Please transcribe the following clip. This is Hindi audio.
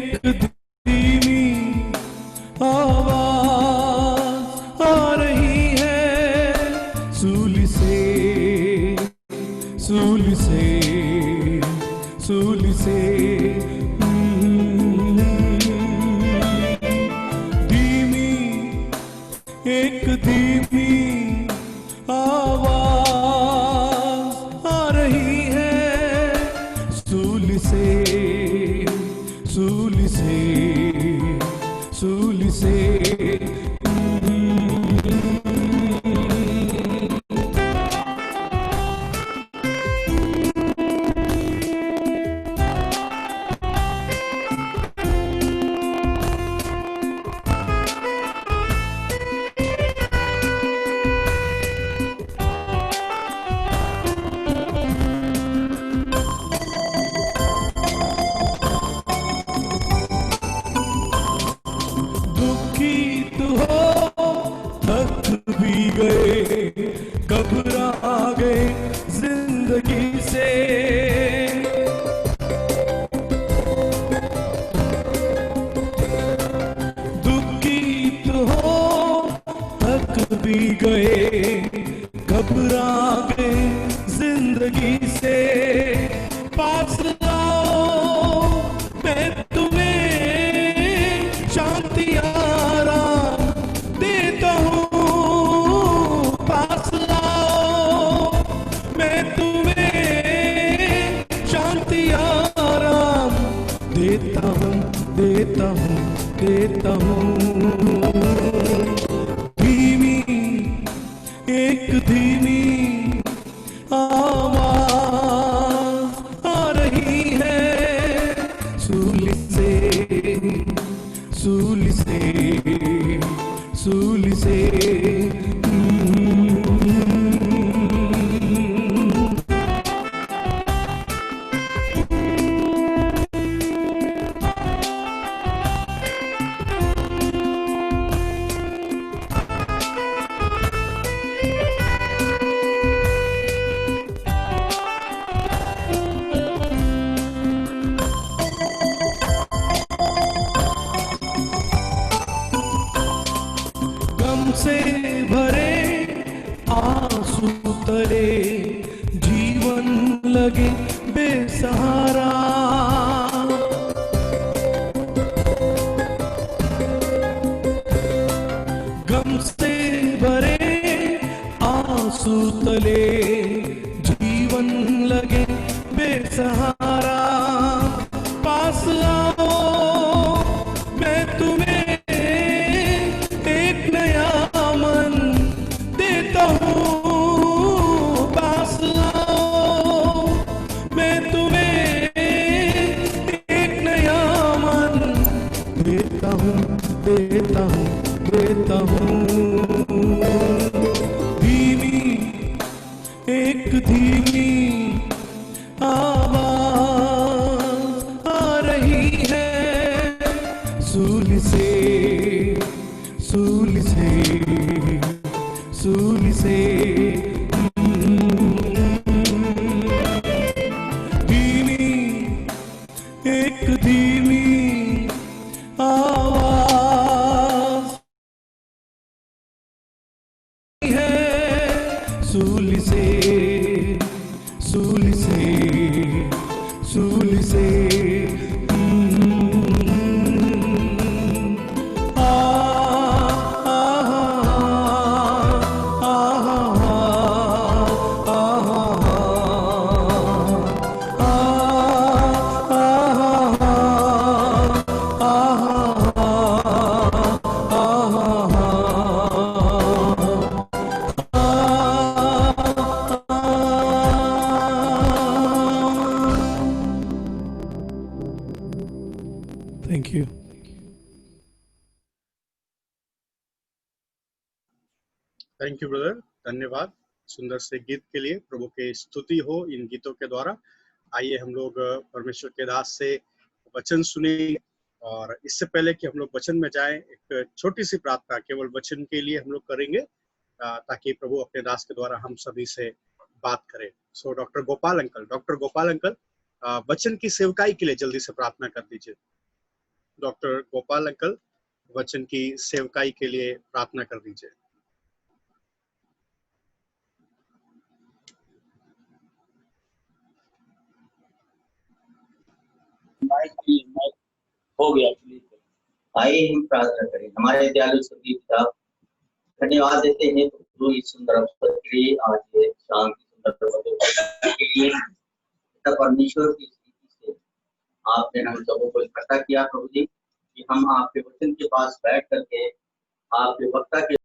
एक धीमी आवाज आ रही है सूली से, सूली से, सूली से। धीमी, एक धीमी आवाज आ रही है सूली से, सूली से, सूली से। दुखित हो थक भी गए, घबरा गए जिंदगी से। दुखित हो थक भी गए, घबरा गए जिंदगी से। पास आओ मैं तुम्हें शांति आराम देता हूँ। पास आओ मैं तुम्हें शांति आराम देता हूँ, देता हूँ, देता हूँ। धीमी, एक धीमी आवाज आ रही है सूली से, सूली से, सूली से। गम से भरे आंसू तले जीवन लगे बेसहारा। गम से भरे आंसू तले जीवन लगे बेसहारा। पास आओ मैं तुम्हें एक नया मन देता हूँ। पास आओ मैं तुम्हें एक नया मन देता हूँ, देता हूँ, देता हूँ। धीमी, एक धीमी आवाज आ रही है सूली से, सूली से, सूली से। धीमी, एक धीमी आवाज है सूली से, सूली से, सूली से। Thank you. Thank you brother, धन्यवाद सुंदर से गीत के लिए। प्रभु के स्तुति हो इन गीतों के द्वारा। आइए हम लोग परमेश्वर के दास से वचन सुने, और इससे पहले कि हम लोग वचन में जाएं, एक छोटी सी प्रार्थना केवल वचन के लिए हम लोग करेंगे, ताकि प्रभु अपने दास के द्वारा हम सभी से बात करें। सो डॉक्टर गोपाल अंकल, वचन की सेवकाई के लिए जल्दी से प्रार्थना कर दीजिए। डॉक्टर गोपाल अंकल वचन की सेवकाई के लिए प्रार्थना कर दीजिए। माइक हो गया प्लीज। आइए हम प्रार्थना करें। हमारे दयालु स्वर्गीय पिता, धन्यवाद देते हैं प्रभु इस सुंदर अवसर के लिए, आज ये शाम की सुंदर के लिए। पिता परमेश्वर की स्थिति से आपने हम सबों को इकट्ठा किया प्रभु जी, कि हम आपके वचन के पास बैठ करके आपके वक्ता के